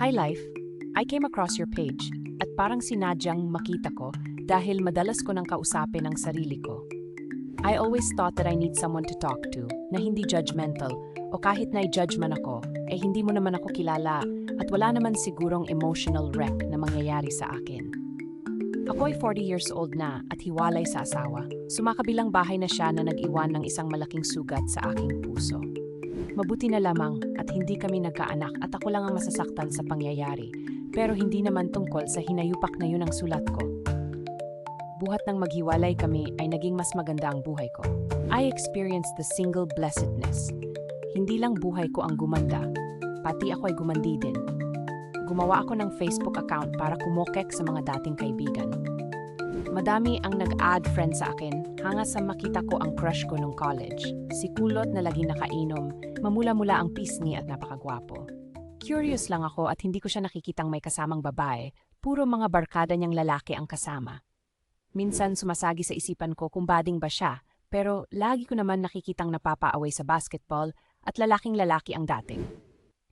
Hi Life, I came across your page at parang sinadyang makita ko dahil madalas ko nang kausapin ang sarili ko. I always thought that I need someone to talk to na hindi judgmental o kahit na i-judge man ako, hindi mo naman ako kilala at wala naman sigurong emotional wreck na mangyayari sa akin. Ako ay 40 years old na at hiwalay sa asawa. Sumakabilang bahay na siya na nag-iwan ng isang malaking sugat sa aking puso. Mabuti na lamang at hindi kami nagkaanak at ako lang ang masasaktan sa pangyayari. Pero hindi naman tungkol sa hinayupak na yun ang sulat ko. Buhat ng maghiwalay kami ay naging mas maganda ang buhay ko. I experienced the single blessedness. Hindi lang buhay ko ang gumanda, pati ako ay gumandi din. Gumawa ako ng Facebook account para kumokek sa mga dating kaibigan. Madami ang nag-add friend sa akin hanga sa makita ko ang crush ko nung college. Si Kulot na laging nakainom, mamula-mula ang pisngi at napakagwapo. Curious lang ako at hindi ko siya nakikitang may kasamang babae, puro mga barkada niyang lalaki ang kasama. Minsan sumasagi sa isipan ko kung bading ba siya, pero lagi ko naman nakikitang napapaaway sa basketball at lalaking-lalaki ang dating.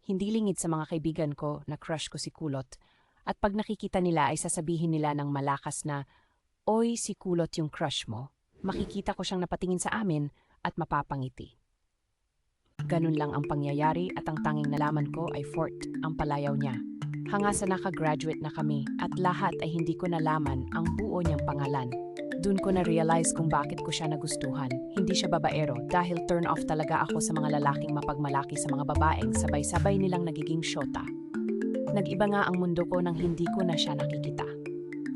Hindi lingid sa mga kaibigan ko na crush ko si Kulot, at pag nakikita nila ay sasabihin nila ng malakas na, "Oy, si Kulot yung crush mo." Makikita ko siyang napatingin sa amin at mapapangiti. Ganun lang ang pangyayari at ang tanging nalaman ko ay Fort ang palayaw niya. Hanga sa nakagraduate na kami at lahat ay hindi ko nalaman ang buo niyang pangalan. Doon ko na-realize kung bakit ko siya nagustuhan. Hindi siya babaero dahil turn off talaga ako sa mga lalaking mapagmalaki sa mga babaeng sabay-sabay nilang nagiging syota. Nag-iba nga ang mundo ko nang hindi ko na siya nakikita.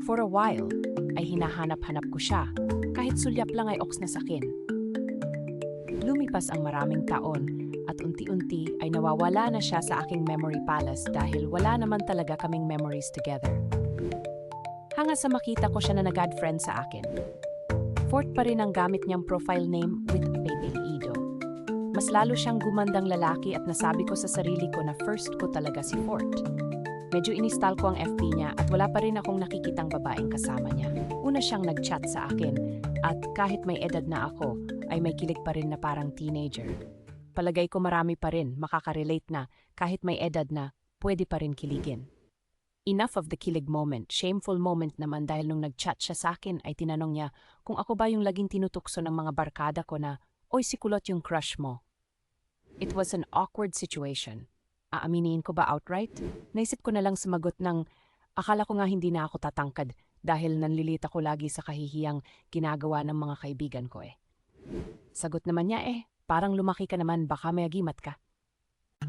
For a while, ay hinahanap-hanap ko siya. Kahit sulyap lang ay oks na sakin. Lumipas ang maraming taon at unti-unti ay nawawala na siya sa aking memory palace dahil wala naman talaga kaming memories together. Hanga sa makita ko siya na nag-add friend sa akin. Fort pa rin ang gamit niyang profile name with a apelyido. Mas lalo siyang gumandang lalaki at nasabi ko sa sarili ko na first ko talaga si Fort. Medyo inistal ko ang FB niya at wala pa rin akong nakikitang babaeng kasama niya. Una siyang nag-chat sa akin at kahit may edad na ako, ay may kilig pa rin na parang teenager. Palagay ko marami pa rin makaka-relate na kahit may edad na pwede pa rin kiligin. Enough of the kilig moment, shameful moment naman dahil nung nag-chat siya sa akin ay tinanong niya kung ako ba yung laging tinutukso ng mga barkada ko na, "Oy, si Kulot yung crush mo." It was an awkward situation. Aaminin ko ba outright? Naisip ko na lang sumagot ng, akala ko nga hindi na ako tatangkad dahil nanlilita ko lagi sa kahihiyang ginagawa ng mga kaibigan ko Sagot naman niya parang lumaki ka naman, baka may agimat ka.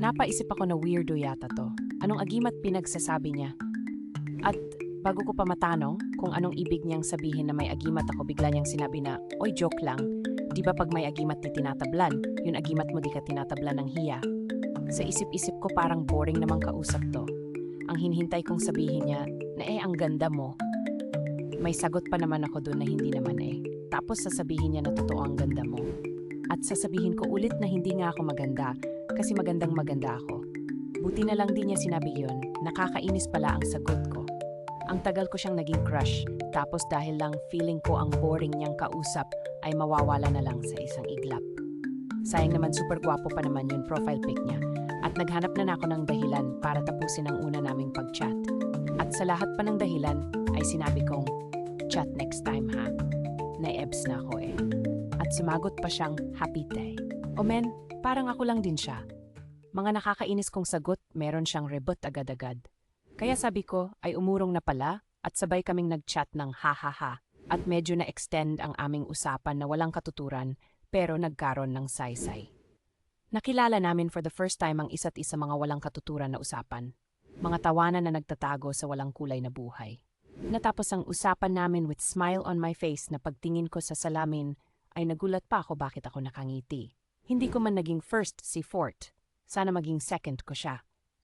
Napaisip ako na weirdo yata to. Anong agimat pinagsasabi niya? At bago ko pa matanong kung anong ibig niyang sabihin na may agimat ako, bigla niyang sinabi na, "Oy, joke lang. Di ba pag may agimat di tinatablan, yung agimat mo di ka tinatablan ng hiya?" Sa isip-isip ko parang boring namang kausap to. Ang hinihintay kong sabihin niya na ang ganda mo. May sagot pa naman ako doon na hindi naman Tapos sasabihin niya na totoo ang ganda mo. At sasabihin ko ulit na hindi nga ako maganda kasi magandang maganda ako. Buti na lang din niya sinabi yon, nakakainis pala ang sagot ko. Ang tagal ko siyang naging crush, tapos dahil lang feeling ko ang boring niyang kausap ay mawawala na lang sa isang iglap. Sayang naman super gwapo pa naman yung profile pic niya at naghanap na ako ng dahilan para tapusin ang una naming pag-chat. At sa lahat pa ng dahilan ay sinabi kong, "Chat next time ha." Na-ebs na ako At sumagot pa siyang, "Happy day." O men, parang ako lang din siya. Mga nakakainis kong sagot, meron siyang rebut agad-agad. Kaya sabi ko ay umurong na pala at sabay kaming nag-chat ng ha-ha-ha at medyo na-extend ang aming usapan na walang katuturan pero nagkaroon ng saysay. Nakilala namin for the first time ang isa't isa mga walang katuturan na usapan. Mga tawanan na nagtatago sa walang kulay na buhay. Natapos ang usapan namin with smile on my face na pagtingin ko sa salamin ay nagulat pa ako bakit ako nakangiti. Hindi ko man naging first si Fort. Sana maging second ko siya.